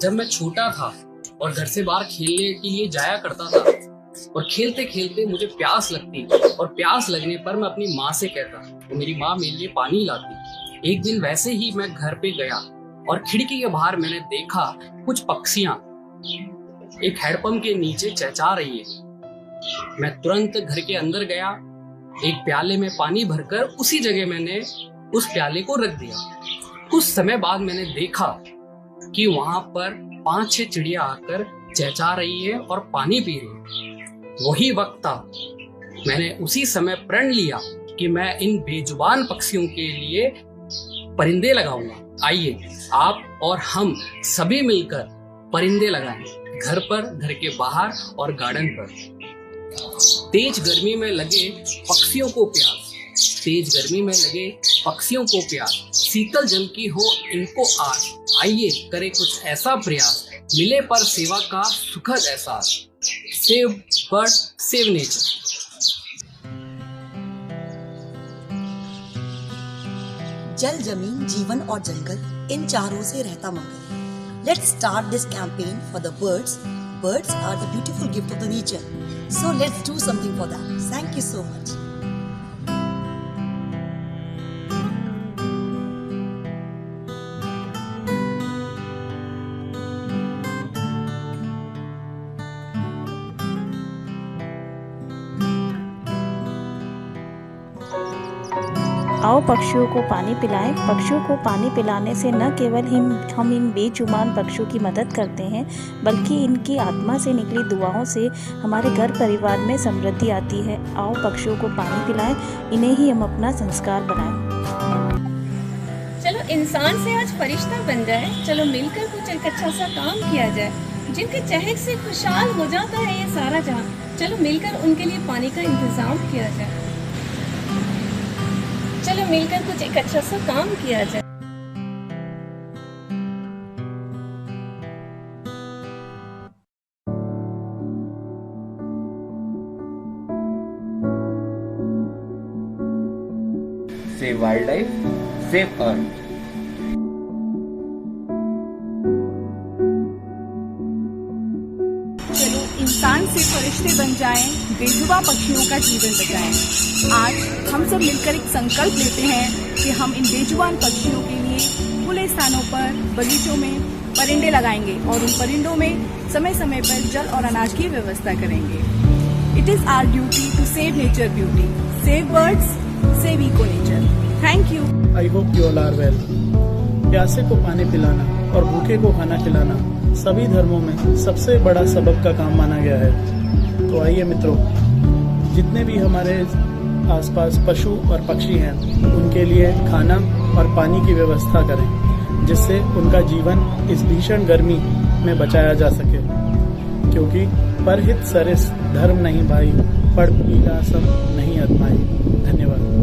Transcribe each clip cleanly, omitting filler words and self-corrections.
जब मैं छोटा था और घर से बाहर खेलने के लिए जाया करता था और खेलते खेलते मुझे प्यास लगती और प्यास लगने पर मैं अपनी माँ से कहता तो मेरी माँ मेरे लिए पानी लाती। एक दिन वैसे ही मैं घर पे गया और खिड़की के बाहर मैंने देखा कुछ पक्षियां एक हैंडपंप के नीचे चहचहा रही है। मैं तुरंत घर के अंदर गया, एक प्याले में पानी भरकर उसी जगह मैंने उस प्याले को रख दिया। कुछ समय बाद मैंने देखा कि वहां पर 5-6 चिड़िया आकर चहचहा रही है और पानी पी रही है। वही वक्त था, मैंने उसी समय प्रण लिया कि मैं इन बेजुबान पक्षियों के लिए परिंदे लगाऊंगा। आइए आप और हम सभी मिलकर परिंदे लगाएं, घर पर, घर के बाहर और गार्डन पर। तेज गर्मी में लगे पक्षियों को प्यास, तेज गर्मी में लगे पक्षियों को प्यास, शीतल जल की हो इनको आस। आइए करें कुछ ऐसा प्रयास, मिले पर सेवा का सुखद एहसास। Save bird, save nature. जल, जमीन, जीवन और जंगल, इन चारों से रहता मंगल। Let's start this campaign for the birds. Birds are the beautiful gift of the nature. So let's do something for that. Thank you so much. आओ पक्षियों को पानी पिलाएं। पक्षियों को पानी पिलाने से न केवल हम इन बेजुबान पक्षियों की मदद करते हैं, बल्कि इनकी आत्मा से निकली दुआओं से हमारे घर परिवार में समृद्धि आती है। आओ पक्षियों को पानी पिलाएं, इन्हें ही हम अपना संस्कार बनाएं। चलो इंसान से आज फरिश्ता बन जाए, चलो मिलकर कुछ एक अच्छा सा काम किया जाए। जिनके चहक से खुशहाल हो जाता है ये सारा जहां, चलो मिलकर उनके लिए पानी का इंतजाम किया जाए। चलो मिलकर कुछ एक अच्छा सा काम किया जाए। Save wildlife, save earth. चलो इंसान से फरिश्ते बन जाएं, बेजुबा पक्षियों का जीवन बचाएं। आज हम सब मिलकर एक संकल्प लेते हैं कि हम इन बेजुबान पक्षियों के लिए खुले स्थानों पर, बगीचों में परिंदे लगाएंगे और उन परिंदों में समय समय पर जल और अनाज की व्यवस्था करेंगे। It is our duty to save nature beauty, save birds, save eco nature. Thank you. I hope you all are well. प्यासे को पानी पिलाना और भूखे को खाना खिलाना सभी धर्मों में सबसे बड़ा सबक का काम माना गया है। तो आइए मित्रों, जितने भी हमारे आसपास पशु और पक्षी हैं, उनके लिए खाना और पानी की व्यवस्था करें, जिससे उनका जीवन इस भीषण गर्मी में बचाया जा सके। क्योंकि परहित सरिस धर्म नहीं भाई, पढ़ पीला सब नहीं अदमाई। धन्यवाद।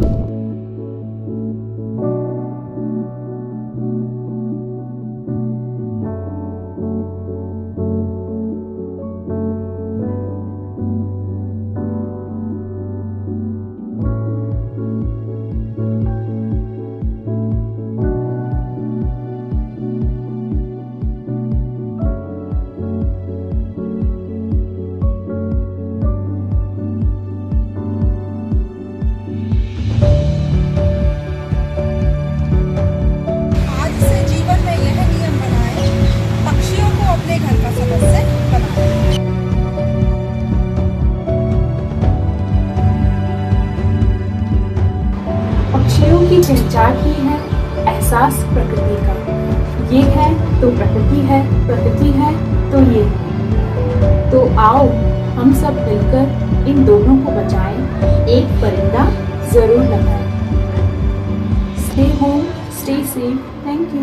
पक्षियों की पहचान ही है एहसास प्रकृति का। ये है तो प्रकृति है, प्रकृति है तो ये है। तो आओ हम सब मिलकर इन दोनों को बचाएं, एक परिंदा जरूर लगाएं। Stay home, stay safe. Thank you.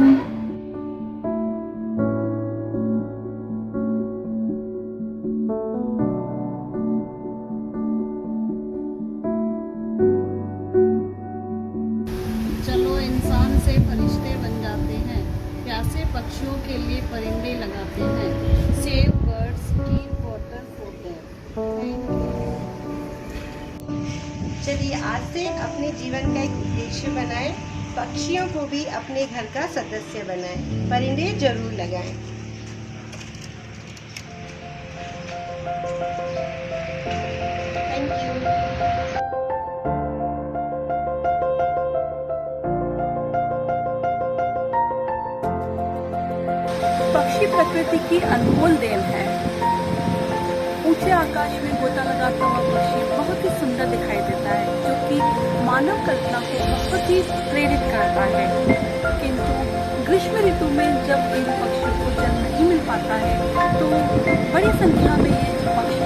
चलो इंसान से फरिश्ते बन जाते हैं, प्यासे पक्षियों के लिए परिंदे लगाते हैं। Save birds, keep water for them. चलिए आज से अपने जीवन का एक उद्देश्य बनाएं पक्षियों को भी अपने घर का सदस्य बनाएं, परिंदे जरूर लगाएं। Thank you. पक्षी प्रकृति की अनमोल देन है। ऊंचे आकाश में गोता लगाता हुआ पक्षी बहुत ही सुंदर दिखाई देता है, जो कि मानव कल्पना को बहुत ही प्रेरित करता है। किंतु ग्रीष्म ऋतु में जब इन पक्षियों को जल नहीं मिल पाता है तो बड़ी संख्या में ये पक्षी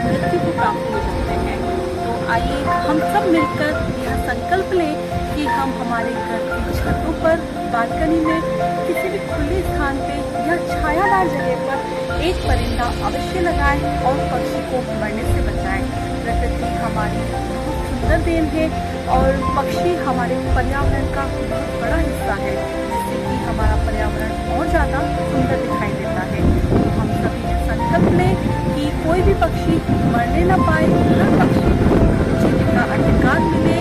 मृत्यु को प्राप्त हो जाते हैं। तो आइए हम सब मिलकर यह संकल्प लें कि हम हमारे घर की छतों पर, बालकनी में, किसी भी खुले स्थान पे या छायादार जगह पर एक परिंदा अवश्य लगाएं और पक्षी को मरने से बचाएं। प्रकृति हमारी बहुत सुंदर देन है और पक्षी हमारे पर्यावरण का बहुत बड़ा हिस्सा है, जिससे कि हमारा पर्यावरण और ज़्यादा सुंदर दिखाई देता है। तो हम सभी ये संकल्प लें कि कोई भी पक्षी मरने न पाए, हर पक्षी को जीने का अधिकार मिले,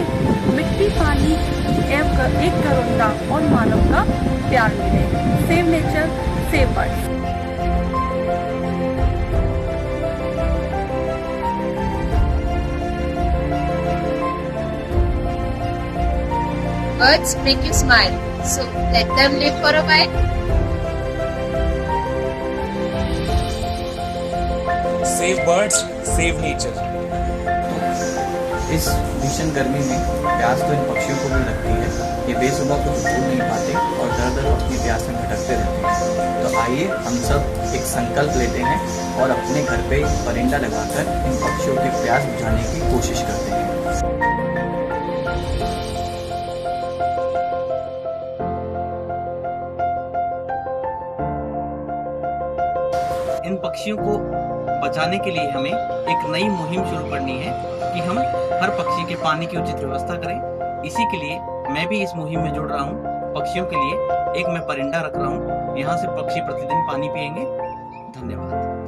मिट्टी, पानी, एक करुणा और मानव का प्यार मिले। Save nature, save birds. Birds make you smile, so let them live for a while. Save birds, save nature. इस भीषण गर्मी में प्यास तो इन पक्षियों को भी लगती है। ये बेसुबह कुछ भूल नहीं पाते और दर दर अपनी प्यास में भटकते रहते हैं। तो आइए हम सब एक संकल्प लेते हैं और अपने घर पे परिंदा लगाकर इन पक्षियों की प्यास बुझाने की कोशिश करते हैं। इन पक्षियों को बचाने के लिए हमें एक नई मुहिम शुरू करनी है कि हम हर पक्षी के पानी की उचित व्यवस्था करें। इसी के लिए मैं भी इस मुहिम में जुड़ रहा हूँ। पक्षियों के लिए एक मैं परिंदा रख रहा हूँ, यहाँ से पक्षी प्रतिदिन पानी पिएंगे। धन्यवाद।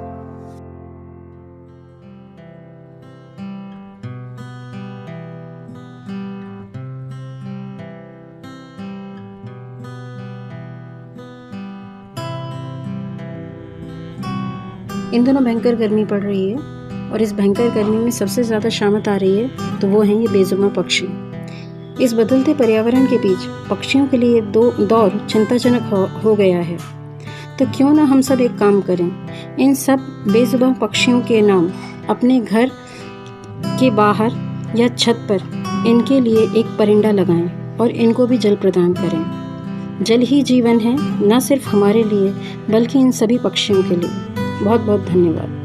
इन दोनों भयंकर गर्मी पड़ रही है और इस भयंकर गर्मी में सबसे ज़्यादा शामत आ रही है तो वो हैं ये बेजुबां पक्षी। इस बदलते पर्यावरण के बीच पक्षियों के लिए दौर चिंताजनक हो गया है। तो क्यों ना हम सब एक काम करें, इन सब बेजुबां पक्षियों के नाम अपने घर के बाहर या छत पर इनके लिए एक परिंदा लगाएं और इनको भी जल प्रदान करें। जल ही जीवन है, न सिर्फ हमारे लिए बल्कि इन सभी पक्षियों के लिए। बहुत बहुत धन्यवाद।